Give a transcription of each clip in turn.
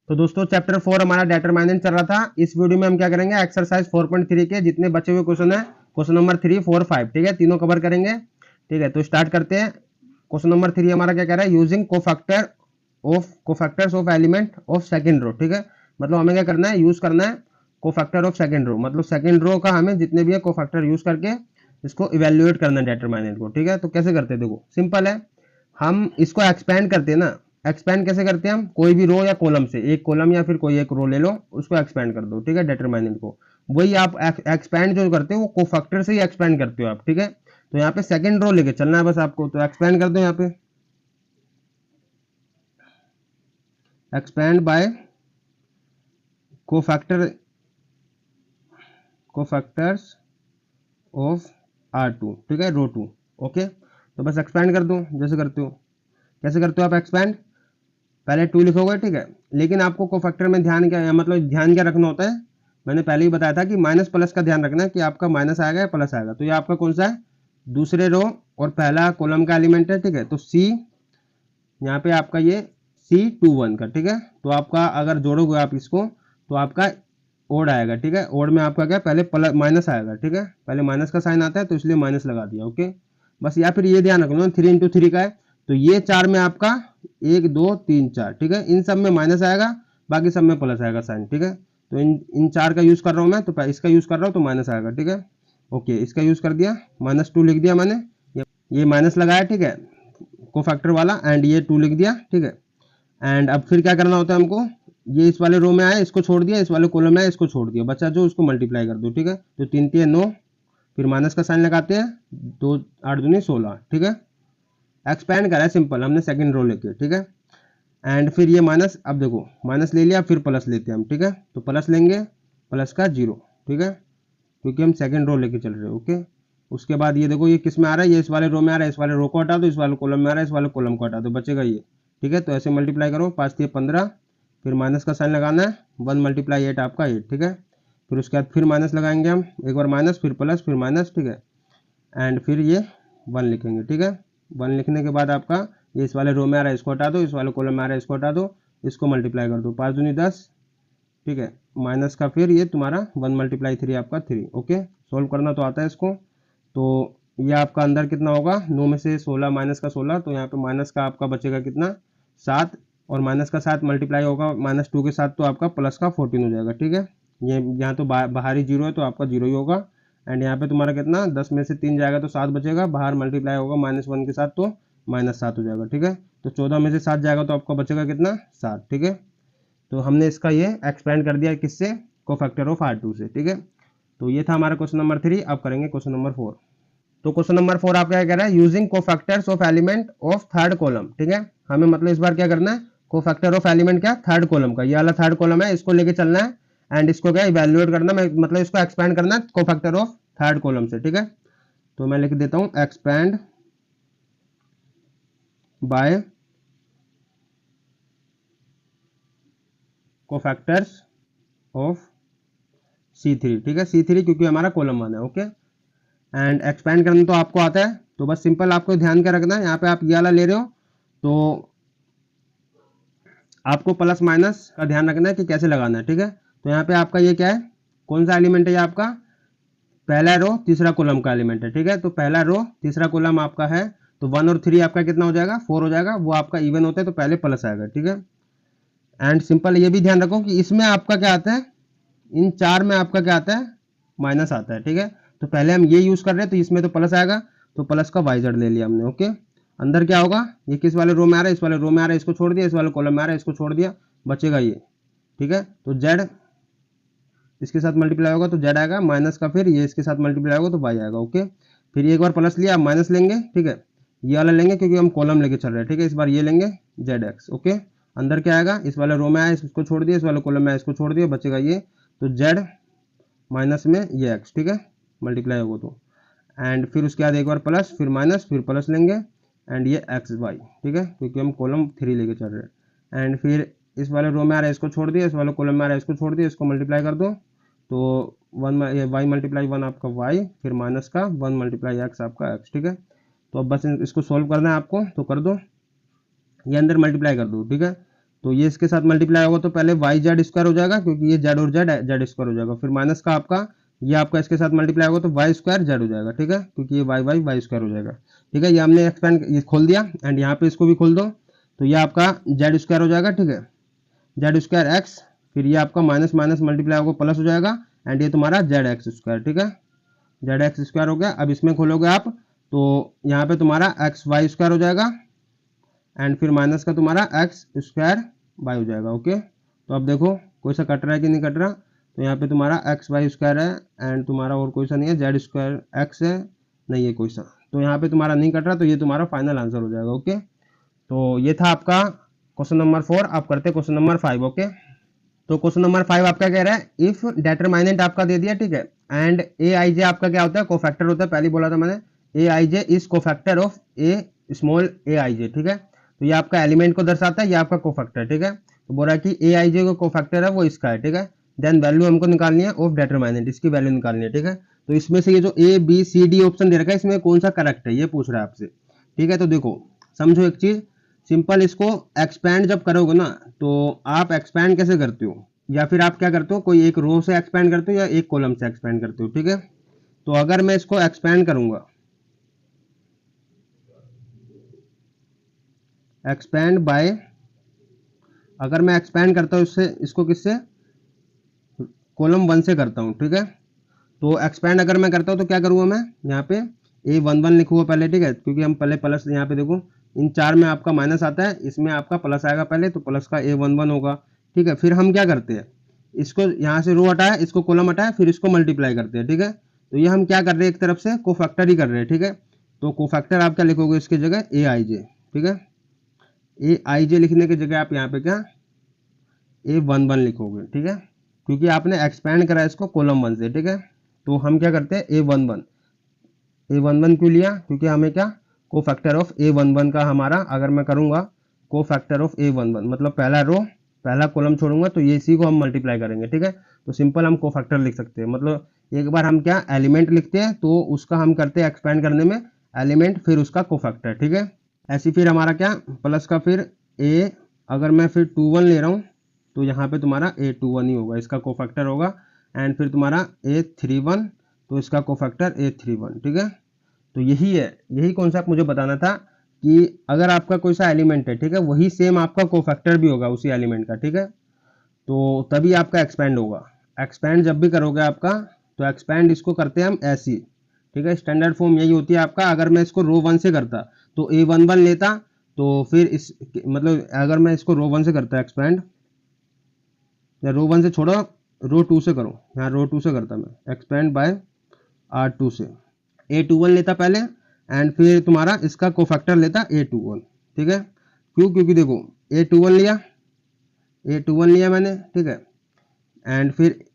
तो दोस्तों चैप्टर 4 हमारा डिटरमिनेंट चल रहा था। इस वीडियो में हम क्या करेंगे, एक्सरसाइज 4.3 के जितने बचे हुए क्वेश्चन है, क्वेश्चन नंबर 3, 4, 5, ठीक है, तीनों कवर करेंगे। ठीक है, तो स्टार्ट करते हैं। क्वेश्चन नंबर 3 हमारा क्या कह रहा है, using cofactors of element of second row. ठीक है, मतलब हमें क्या करना है, यूज करना है कोफैक्टर ऑफ सेकंड रो, मतलब सेकंड रो का हमें जितने भी है कोफैक्टर यूज करके इसको इवेल्युएट करना है डिटरमिनेंट को। ठीक है, तो कैसे करते हैं, देखो सिंपल है, हम इसको एक्सपेंड करते हैं ना। एक्सपेंड कैसे करते हैं हम, कोई भी रो या कॉलम से, एक कॉलम या फिर कोई एक रो ले लो, उसको एक्सपेंड कर दो। ठीक है, डिटरमिनेंट को वही आप एक्सपेंड जो करते हो वो कोफैक्टर से ही एक्सपेंड करते हो आप। ठीक है, तो यहाँ पे सेकंड रो लेके चलना है बस आपको, तो एक्सपेंड कर दो यहाँ पे, expand bye cofactors of R2। ठीक है, रो 2। ओके, तो बस एक्सपेंड कर दो जैसे करते हो। कैसे करते हो आप एक्सपेंड, पहले 2 लिखोगे। ठीक है, लेकिन आपको कोफैक्टर में ध्यान क्या, मतलब ध्यान क्या रखना होता है, मैंने पहले ही बताया था कि माइनस प्लस का ध्यान रखना है कि आपका माइनस आएगा या प्लस आएगा। तो ये आपका कौन सा है, दूसरे रो और पहला कॉलम का एलिमेंट है। ठीक है, तो सी यहाँ पे आपका ये C21 का। ठीक है, तो आपका अगर जोड़ोगे आप इसको तो आपका ओड आएगा। ठीक है, ओड में आपका क्या, पहले प्लस माइनस आएगा। ठीक है, पहले माइनस का साइन आता है तो इसलिए माइनस लगा दिया। ओके, बस, या फिर ये ध्यान रखना 3 इंटू 3 का है, तो ये 4 में आपका 1 2 3 4। ठीक है, इन सब में माइनस आएगा, बाकी सब में प्लस आएगा साइन। ठीक है, तो इन 4 का यूज कर रहा हूँ मैं, तो इसका यूज कर रहा हूँ तो माइनस आएगा। ठीक है, ओके, इसका यूज कर दिया, -2 लिख दिया मैंने, ये माइनस लगाया। ठीक है, कोफैक्टर वाला, एंड ये 2 लिख दिया। ठीक है, एंड अब फिर क्या करना होता है हमको, ये इस वाले रो में आया इसको छोड़ दिया, इस वाले कॉलम में आया इसको छोड़ दिया, बचा जो उसको मल्टीप्लाई कर दो। ठीक है, तो 3 3 9, फिर माइनस का साइन लगाते हैं, 2 8 दूनी 16। ठीक है, एक्सपेंड करा है सिंपल हमने सेकंड रो लेके। ठीक है, एंड फिर ये माइनस, अब देखो माइनस ले लिया, फिर प्लस लेते हैं हम। ठीक है, तो प्लस लेंगे, प्लस का 0। ठीक है, क्योंकि हम सेकंड रो लेके चल रहे हैं। ओके, उसके बाद ये देखो ये किस में आ रहा है, ये इस वाले रो में आ रहा है, इस वाले रो को हटा दो, इस वाले कॉलम में आ रहा है, इस वाले कॉलम को हटा दो, बचेगा ये। ठीक है, तो ऐसे मल्टीप्लाई करो, 5 3 15, फिर माइनस का साइन लगाना है, 1 × 8 आपका 8। ठीक है, फिर उसके बाद फिर माइनस लगाएंगे हम, एक बार माइनस, फिर प्लस, फिर माइनस। ठीक है, एंड फिर ये 1 लिखेंगे। ठीक है, 1 लिखने के बाद आपका ये इस वाले रो में आ रहा है इसको हटा दो, इस वाले कॉलम में आ रहा है इसको हटा दो, इसको मल्टीप्लाई कर दो, 5 दूनी 10। ठीक है, माइनस का फिर ये तुम्हारा 1 × 3 आपका 3। ओके, सोल्व करना तो आता है इसको। तो ये आपका अंदर कितना होगा, 9 में से 16 माइनस का 16, तो यहाँ पे माइनस का आपका बचेगा कितना, 7, और माइनस का 7 मल्टीप्लाई होगा -2 के साथ, तो आपका प्लस का 14 हो जाएगा। ठीक है, ये यहाँ तो बाहरी 0 है तो आपका 0 ही होगा। एंड यहाँ पे तुम्हारा कितना, 10 में से 3 जाएगा तो 7 बचेगा, बाहर मल्टीप्लाई होगा -1 के साथ तो -7 हो जाएगा। ठीक है, तो 14 में से 7 जाएगा तो आपका बचेगा कितना, 7। ठीक है, तो हमने इसका ये एक्सपेंड कर दिया किससे, कोफैक्टर ऑफ R2 से। ठीक है, तो ये था हमारा क्वेश्चन नंबर 3। अब करेंगे क्वेश्चन नंबर 4। तो क्वेश्चन नंबर 4 आपका क्या कह रहा है, using cofactors of element of third column. ठीक है, हमें मतलब इस बार क्या करना है, कोफैक्टर ऑफ एलिमेंट क्या, थर्ड कॉलम का, ये वाला थर्ड कॉलम है, इसको लेके चलना है, एंड इसको क्या इवेल्युएट करना है, मतलब इसको एक्सपेंड करना है कोफैक्टर ऑफ थर्ड कॉलम से। ठीक है, तो मैं लिख देता हूं expand bye cofactors of C3। ठीक है, C3 क्योंकि हमारा कॉलम 1 है। ओके, एंड एक्सपेंड करना तो आपको आता है, तो बस सिंपल आपको ध्यान क्या रखना है, यहाँ पे आप ये वाला ले रहे हो तो आपको प्लस माइनस का ध्यान रखना है कि कैसे लगाना है। ठीक है, तो यहाँ पे आपका ये क्या है, कौन सा एलिमेंट है, ये आपका पहला रो तीसरा कॉलम का एलिमेंट है। ठीक है, तो पहला रो तीसरा कॉलम आपका है, तो 1 और 3 आपका कितना हो जाएगा, 4 हो जाएगा, वो आपका इवन होता है तो पहले प्लस आएगा। ठीक है, एंड सिंपल ये भी ध्यान रखो कि इसमें आपका क्या आता है, इन 4 में आपका क्या आता है, माइनस आता है। ठीक है, तो पहले हम ये यूज कर रहे हैं तो इसमें तो प्लस आएगा, तो प्लस का वाई जेड ले लिया हमने। ओके, अंदर क्या होगा, ये किस वाले रो में आ रहा है, इस वाले रो में आ रहा है, इसको छोड़ दिया, इस वाले कॉलम में आ रहा है, इसको छोड़ दिया, बचेगा ये। ठीक है, तो जेड इसके साथ मल्टीप्लाई होगा तो जेड आएगा, माइनस का फिर ये इसके साथ मल्टीप्लाई होगा तो वाई आएगा। ओके, फिर एक बार प्लस लिया, माइनस लेंगे। ठीक है, ये वाला लेंगे क्योंकि हम कॉलम लेके चल रहे हैं। ठीक है, इस बार ये लेंगे जेड एक्स। ओके, अंदर क्या आएगा, इस वाले रो में आया इसको छोड़ दिया, इस वाले कॉलम में आया इसको छोड़ दिया, बचेगा ये, तो जेड माइनस में ये एक्स। ठीक है, मल्टीप्लाई होगा तो, एंड फिर उसके बाद एक बार प्लस, फिर माइनस, फिर प्लस लेंगे, एंड ये एक्स वाई। ठीक है, क्योंकि हम कॉलम 3 लेके चल रहे हैं। एंड फिर इस वाले रो में आ रहा है इसको छोड़ दिया, इस वाले कॉलम में आ रहा है इसको छोड़ दिया, इसको मल्टीप्लाई कर दो, तो 1 वाई मल्टीप्लाई 1 आपका वाई, फिर माइनस का 1 × एक्स आपका एक्स। ठीक है, तो अब बस इसको सोल्व करना है आपको, तो कर दो, ये अंदर मल्टीप्लाई कर दो। ठीक है, तो ये इसके साथ मल्टीप्लाई होगा तो पहले वाई जेड स्क्वायर हो जाएगा, क्योंकि ये जेड और जेड जेड स्क्वायर हो जाएगा। फिर माइनस का आपका ये आपका इसके साथ मल्टीप्लाई होगा तो वाई स्क्वायर जेड हो जाएगा, ठीक है, क्योंकि ये वाई वाई वाई स्क्वायर हो जाएगा, ठीक है। ये हमने एक्सपेंड ये खोल दिया एंड यहाँ पे इसको भी खोल दो, तो ये आपका जेड स्क्वायर हो जाएगा, ठीक है, जेड स्क्वायर एक्स, फिर ये आपका माइनस माइनस मल्टीप्लाई होगा प्लस हो जाएगा एंड ये तुम्हारा जेड एक्स स्क्वायर, ठीक है, जेड एक्स स्क्वायर हो गया। अब इसमें खोलोगे आप तो यहाँ पे तुम्हारा एक्स वाई स्क्वायर हो जाएगा एंड फिर माइनस का तुम्हारा एक्स स्क्वायर वाई हो जाएगा, ओके। तो अब देखो कोई सा कट रहा है कि नहीं कट रहा, तो यहाँ पे तुम्हारा एक्स वाई स्क्वायर है एंड तुम्हारा और कोई सा नहीं है, जेड स्क्वायर एक्स है, नहीं है कोई सा, तो यहाँ पे तुम्हारा नहीं कट रहा, तो ये तुम्हारा फाइनल आंसर हो जाएगा, ओके। तो ये था आपका क्वेश्चन नंबर 4। आप करते क्वेश्चन नंबर 5, ओके। तो क्वेश्चन नंबर 5 आपका कह रहा है इफ डिटरमिनेंट आपका दे दिया, ठीक है, एंड ए आई जे आपका क्या होता है, कोफैक्टर होता है, पहले बोला था मैंने, A I J is cofactor of a small A I J, ठीक है। तो ये आपका एलिमेंट को दर्शाता है, ये आपका कोफैक्टर, ठीक है। तो बोल रहा है कि ए आई जे को कोफैक्टर है वो इसका है, ठीक है। देन वैल्यू हमको निकालनी है ऑफ डिटरमिनेंट, इसकी वैल्यू निकालनी है, ठीक है। तो इसमें से ये जो A B C D option दे रखा है इसमें कौन सा करेक्ट है ये पूछ रहा है आपसे, ठीक है। तो देखो समझो एक चीज सिंपल, इसको एक्सपैंड जब करोगे ना तो आप एक्सपैंड कैसे करते हो, या फिर आप क्या करते हो, कोई एक रो से एक्सपैंड करते हो या एक कॉलम से एक्सपैंड करते हो, ठीक है। तो अगर मैं इसको एक्सपैंड करूंगा, एक्सपैंड बाय, अगर मैं एक्सपैंड करता हूं इससे, इसको किससे, कॉलम 1 से करता हूं, ठीक है। तो एक्सपैंड अगर मैं करता हूं तो क्या करूंगा मैं, यहाँ पे A11 लिखूंगा पहले, ठीक है, क्योंकि हम पहले प्लस, यहाँ पे देखो इन 4 में आपका माइनस आता है, इसमें आपका प्लस आएगा पहले, तो प्लस का A11 होगा, ठीक है। फिर हम क्या करते हैं, इसको यहाँ से रो हटाया, इसको कॉलम हटाया, फिर इसको मल्टीप्लाई करते हैं, ठीक है। तो ये हम क्या कर रहे हैं, एक तरफ से कोफैक्टर ही कर रहे हैं, ठीक है। तो कोफैक्टर आप क्या लिखोगे इसकी जगह ए आई जे, ठीक है, ए आई जे लिखने की जगह आप यहाँ पे क्या A11 लिखोगे, ठीक है, क्योंकि आपने एक्सपैंड करा इसको कॉलम 1 से, ठीक है। तो हम क्या करते हैं A11 क्यों लिया, क्योंकि हमें क्या कोफैक्टर ऑफ A11 का हमारा, अगर मैं करूंगा कोफैक्टर ऑफ A11 मतलब पहला रो पहला कॉलम छोड़ूंगा तो ये इसी को हम मल्टीप्लाई करेंगे, ठीक है। तो सिंपल हम कोफैक्टर लिख सकते हैं, मतलब एक बार हम क्या एलिमेंट लिखते हैं तो उसका हम करते हैं एक्सपैंड करने में एलिमेंट, फिर उसका कोफैक्टर, ठीक है। ऐसी फिर हमारा क्या प्लस का फिर ए, अगर मैं फिर 21 ले रहा हूँ तो यहाँ पे तुम्हारा A21 ही होगा, इसका कोफैक्टर होगा एंड फिर तुम्हारा A31, तो इसका कोफैक्टर A31, ठीक है। तो यही है, यही कॉन्सेप्ट मुझे बताना था कि अगर आपका कोई सा एलिमेंट है, ठीक है, वही सेम आपका कोफैक्टर भी होगा उसी एलिमेंट का, ठीक है। तो तभी आपका एक्सपैंड होगा। एक्सपैंड जब भी करोगे आपका, तो एक्सपैंड इसको करते हैं हम ऐसी, ठीक है, स्टैंडर्ड फॉर्म यही होती है आपका। अगर मैं इसको रो 1 से करता तो A11 लेता, तो फिर इस मतलब अगर मैं इसको रो 1 से करता एक्सपैंड, या रो 1 से छोड़ो रो 2 से करो, यहाँ रो 2 से करता मैं एक्सपैंड बाय R2 से, A21 लेता पहले एंड फिर तुम्हारा इसका कोफैक्टर लेता A21, ठीक है। क्यों, क्योंकि देखो A21 लिया मैंने, ठीक है, एंड फिर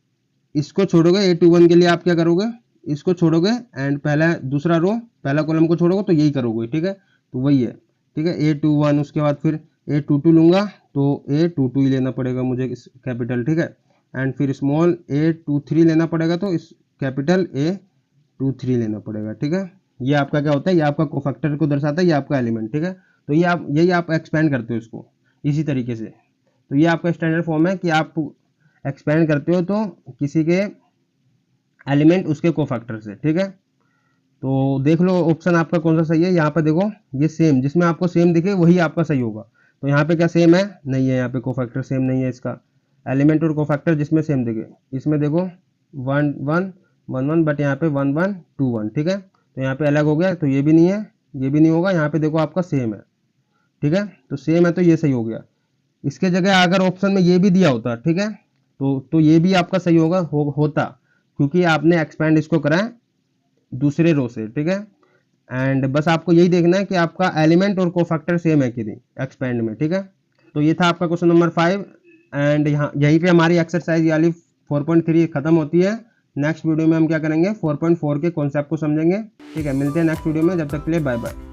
इसको छोड़ोगे A21 के लिए आप क्या करोगे, इसको छोड़ोगे एंड पहला दूसरा रो पहला कॉलम को छोड़ोगे तो यही करोगे, ठीक है। तो वही है, ठीक है, A21, उसके बाद फिर A22 लूंगा तो A22 ही लेना पड़ेगा मुझे इस कैपिटल, ठीक है, एंड फिर स्मॉल A23 लेना पड़ेगा तो इस कैपिटल A23 लेना पड़ेगा, ठीक है। ये आपका क्या होता है, ये आपका कोफैक्टर को दर्शाता है, ये आपका एलिमेंट, ठीक है। तो ये आप यही आप एक्सपैंड करते हो इसको इसी तरीके से। तो ये आपका स्टैंडर्ड फॉर्म है कि आप एक्सपैंड करते हो तो किसी के एलिमेंट उसके कोफैक्टर से, ठीक है। तो देख लो ऑप्शन आपका कौन सा सही है, यहाँ पे देखो ये सेम, जिसमें आपको सेम दिखे वही आपका सही होगा। तो यहाँ पे क्या सेम है, नहीं है, यहाँ पे कोफैक्टर सेम नहीं है, इसका एलिमेंट और कोफैक्टर जिसमें सेम दिखे, इसमें देखो 1 1 1 1, बट यहाँ पे 1 1 2 1, ठीक है। तो यहाँ पे अलग हो गया, तो ये भी नहीं है, ये भी नहीं होगा, यहाँ पे देखो आपका सेम है, ठीक है। तो सेम है तो ये सही हो गया। इसके जगह अगर ऑप्शन में ये भी दिया होता, ठीक है, तो ये भी आपका सही होगा होता, क्योंकि आपने एक्सपैंड इसको करा है दूसरे रो से, ठीक है। एंड बस आपको यही देखना है कि आपका एलिमेंट और कोफैक्टर सेम है कि नहीं एक्सपैंड में, ठीक है। तो ये था आपका क्वेश्चन नंबर 5 एंड यहाँ यहीं पे हमारी एक्सरसाइज वाली 4.3 खत्म होती है। नेक्स्ट वीडियो में हम क्या करेंगे 4.4 के कॉन्सेप्ट को समझेंगे, ठीक है। मिलते हैं नेक्स्ट वीडियो में, जब तक के लिए बाय बाय।